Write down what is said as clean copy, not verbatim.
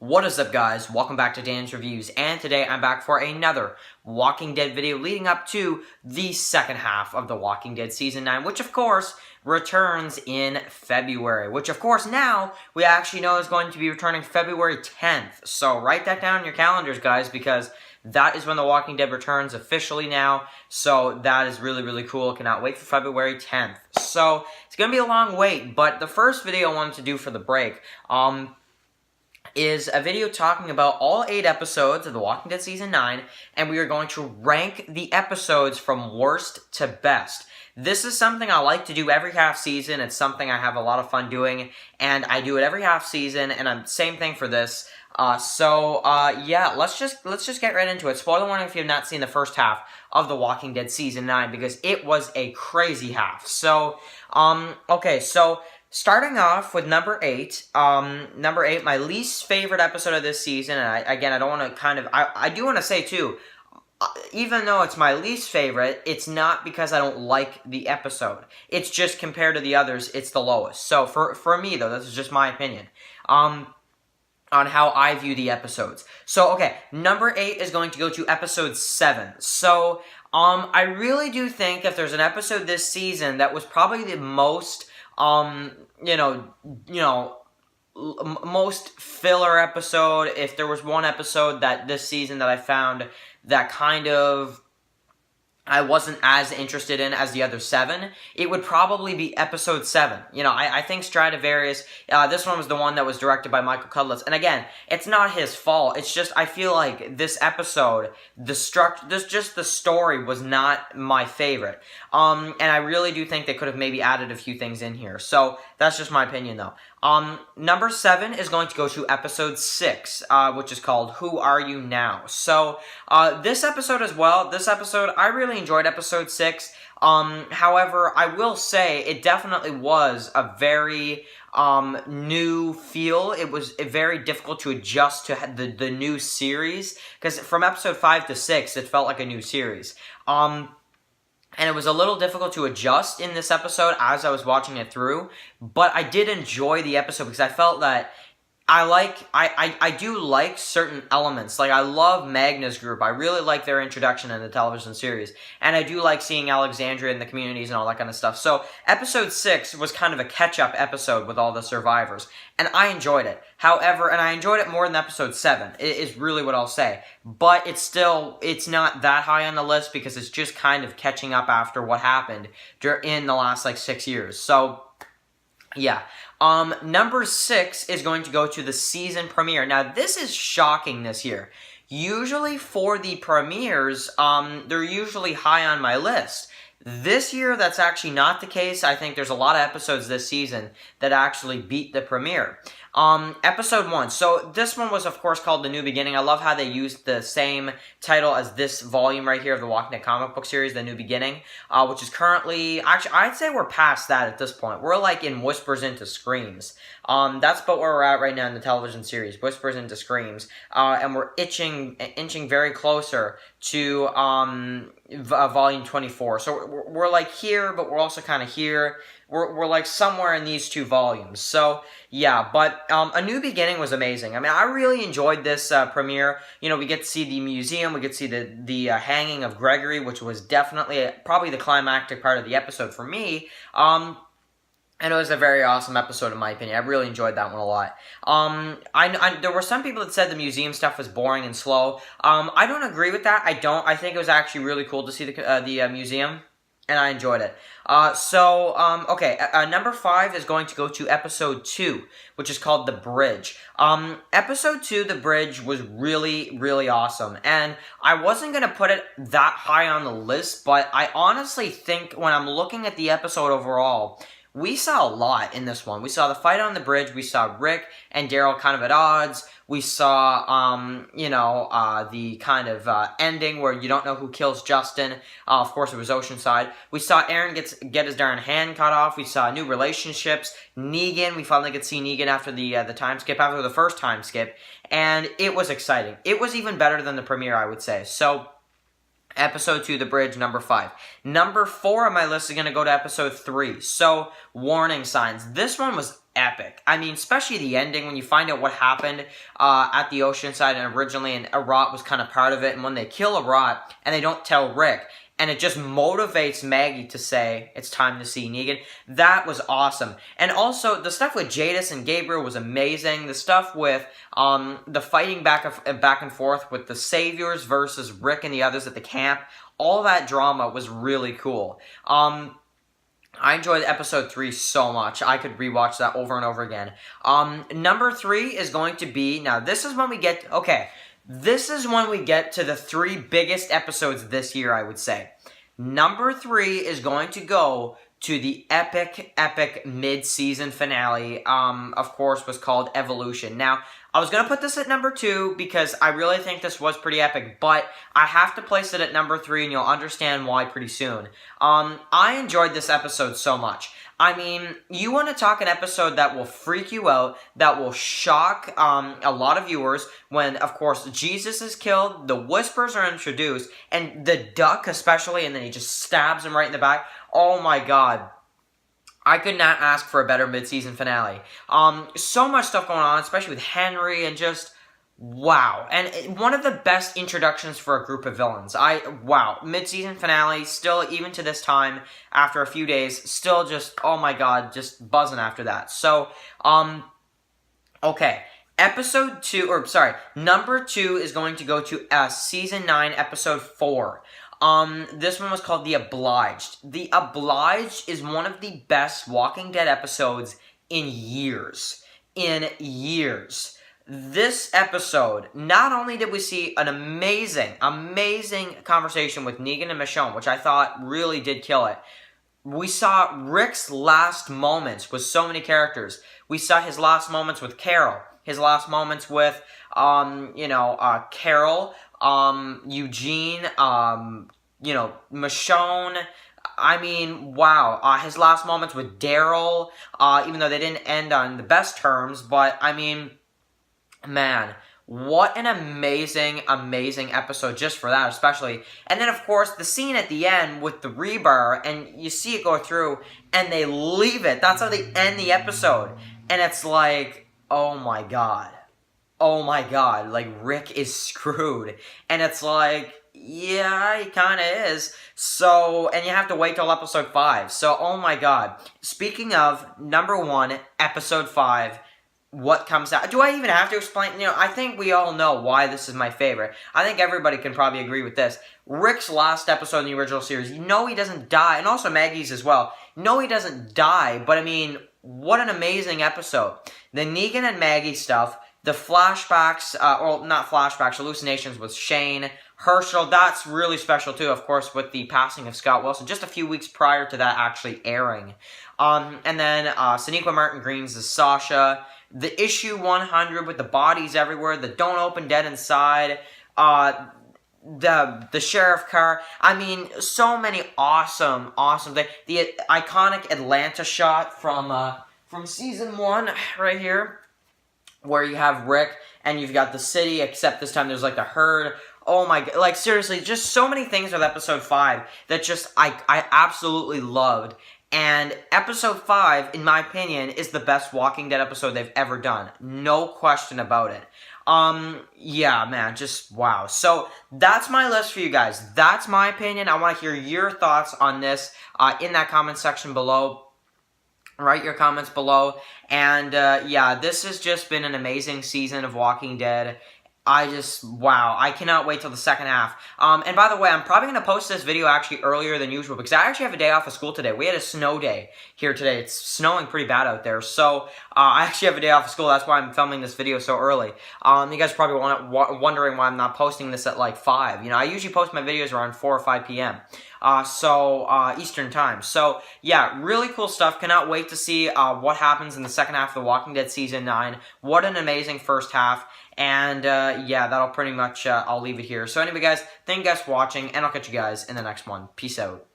What is up, guys? Welcome back to Dan's Reviews, and today I'm back for another Walking Dead video leading up to the second half of The Walking Dead Season 9, which of course returns in February, which of course now we actually know is going to be returning February 10th. So write that down in your calendars, guys, because that is when The Walking Dead returns officially now. So that is really, really cool. Cannot wait for February 10th. So it's going to be a long wait, but the first video I wanted to do for the break, is a video talking about all 8 episodes of The Walking Dead Season 9, and we are going to rank the episodes from worst to best. This is something I like to do every half season. It's something I have a lot of fun doing, and I do it every half season, and same thing for this. Yeah, let's just get right into it. Spoiler warning if you have not seen the first half of The Walking Dead Season 9, because it was a crazy half. So, okay, so starting off with number 8, my least favorite episode of this season, and I don't want to I do want to say too, even though it's my least favorite, it's not because I don't like the episode. It's just compared to the others, it's the lowest. So for me though, this is just my opinion. On how I view the episodes. So, okay, number 8 is going to go to episode 7. So, I really do think if there's an episode this season that was probably the most most filler episode, if there was one episode that this season that I found that kind of I wasn't as interested in as the other 7, it would probably be episode 7. I think Stradivarius, this one was the one that was directed by Michael Cudlitz, and again, it's not his fault, it's just, I feel like this episode, the story was not my favorite, and I really do think they could have maybe added a few things in here, so that's just my opinion though. Number 7 is going to go to episode 6, which is called Who Are You Now? So, this episode as well, I really enjoyed episode 6. However, I will say it definitely was a very new feel. It was very difficult to adjust to the new series, because from episode 5 to 6, it felt like a new series. And it was a little difficult to adjust in this episode as I was watching it through, but I did enjoy the episode because I felt that I do like certain elements. Like, I love Magna's group. I really like their introduction in the television series. And I do like seeing Alexandria in the communities and all that kind of stuff. So, episode 6 was kind of a catch-up episode with all the survivors. And I enjoyed it. However, and I enjoyed it more than episode 7, is really what I'll say. But it's not that high on the list because it's just kind of catching up after what happened in the last, 6 years. So, yeah. Number 6 is going to go to the season premiere. Now, this is shocking this year. Usually for the premieres, they're usually high on my list. This year, that's actually not the case. I think there's a lot of episodes this season that actually beat the premiere. Episode 1. So, this one was, of course, called The New Beginning. I love how they used the same title as this volume right here of the Walking Dead comic book series, The New Beginning, which is currently, actually, I'd say we're past that at this point. We're, in Whispers into Screams. That's about where we're at right now in the television series, Whispers into Screams. And we're inching very closer to, volume 24. So, we're here, but we're also kind of here. We're somewhere in these 2 volumes. So, yeah, but A New Beginning was amazing. I mean, I really enjoyed this premiere. We get to see the museum, we get to see the hanging of Gregory, which was definitely probably the climactic part of the episode for me. And it was a very awesome episode in my opinion. I really enjoyed that one a lot. There were some people that said the museum stuff was boring and slow. I don't agree with that. I think it was actually really cool to see the museum. And I enjoyed it. Okay, number 5 is going to go to episode 2, which is called The Bridge. Episode 2, The Bridge, was really, really awesome. And I wasn't going to put it that high on the list, but I honestly think when I'm looking at the episode overall, we saw a lot in this one. We saw the fight on the bridge. We saw Rick and Daryl kind of at odds. We saw, the kind of ending where you don't know who kills Justin. Of course, it was Oceanside. We saw Aaron get his darn hand cut off. We saw new relationships. Negan, we finally could see Negan after the time skip, after the first time skip. And it was exciting. It was even better than the premiere, I would say. So, Episode 2, The Bridge, number 5. Number 4 on my list is going to go to Episode 3. So, Warning Signs. This one was epic. I mean, especially the ending when you find out what happened at the Oceanside and originally, and Arat was kind of part of it, and when they kill Arat and they don't tell Rick, and it just motivates Maggie to say, it's time to see Negan. That was awesome. And also, the stuff with Jadis and Gabriel was amazing. The stuff with the fighting back and forth with the Saviors versus Rick and the others at the camp, all that drama was really cool. I enjoyed episode 3 so much. I could rewatch that over and over again. Number 3 is going to be, now this is when we get, this is when we get to the 3 biggest episodes this year, I would say. Number 3 is going to go to the epic mid-season finale, of course, was called Evolution. Now, I was going to put this at number 2 because I really think this was pretty epic, but I have to place it at number 3 and you'll understand why pretty soon. I enjoyed this episode so much. I mean, you want to talk an episode that will freak you out, that will shock a lot of viewers when, of course, Jesus is killed, the Whispers are introduced, and the Duck especially, and then he just stabs him right in the back. Oh my god. I could not ask for a better mid-season finale. So much stuff going on, especially with Henry, and just, wow. And one of the best introductions for a group of villains. Wow. Mid-season finale, still, even to this time, after a few days, still just, oh my god, just buzzing after that. So, okay. Number 2 is going to go to Season 9, Episode 4. This one was called The Obliged. The Obliged is one of the best Walking Dead episodes in years. This episode, not only did we see an amazing conversation with Negan and Michonne, which I thought really did kill it. We saw Rick's last moments with so many characters. We saw his last moments with Carol. His last moments with, Carol, Eugene, Michonne. I mean, wow. His last moments with Daryl, even though they didn't end on the best terms, but I mean, man, what an amazing episode just for that, especially. And then, of course, the scene at the end with the rebar, and you see it go through, and they leave it. That's how they end the episode. And it's like, oh my god, like, Rick is screwed. And it's like, yeah, he kind of is. So, and you have to wait till episode 5. So, oh my god. Speaking of, number 1, episode 5, what comes out? Do I even have to explain? I think we all know why this is my favorite. I think everybody can probably agree with this. Rick's last episode in the original series, he doesn't die, and also Maggie's as well. No, he doesn't die, but I mean, what an amazing episode. The Negan and Maggie stuff, the flashbacks, not flashbacks, hallucinations with Shane, Herschel, that's really special too, of course, with the passing of Scott Wilson, just a few weeks prior to that actually airing. And then Sonequa Martin Green's as Sasha, the issue 100 with the bodies everywhere, the Don't Open Dead Inside, the sheriff car. I mean, so many awesome things. The iconic Atlanta shot from season 1 right here, where you have Rick and you've got the city, except this time there's like the herd. Oh my god, like seriously, just so many things with episode 5 that just I absolutely loved. And episode 5, in my opinion, is the best Walking Dead episode they've ever done. No question about it. Yeah, man, just wow. So, that's my list for you guys. That's my opinion. I want to hear your thoughts on this in that comment section below. Write your comments below. And, yeah, this has just been an amazing season of Walking Dead. Wow, I cannot wait till the second half. And by the way, I'm probably going to post this video actually earlier than usual because I actually have a day off of school today. We had a snow day here today. It's snowing pretty bad out there. So, I actually have a day off of school. That's why I'm filming this video so early. You guys are probably wondering why I'm not posting this at like 5. I usually post my videos around 4 or 5 p.m. Eastern time. So, yeah, really cool stuff. Cannot wait to see what happens in the second half of The Walking Dead Season 9. What an amazing first half. And, yeah, that'll pretty much, I'll leave it here. So anyway, guys, thank you guys for watching, and I'll catch you guys in the next one. Peace out.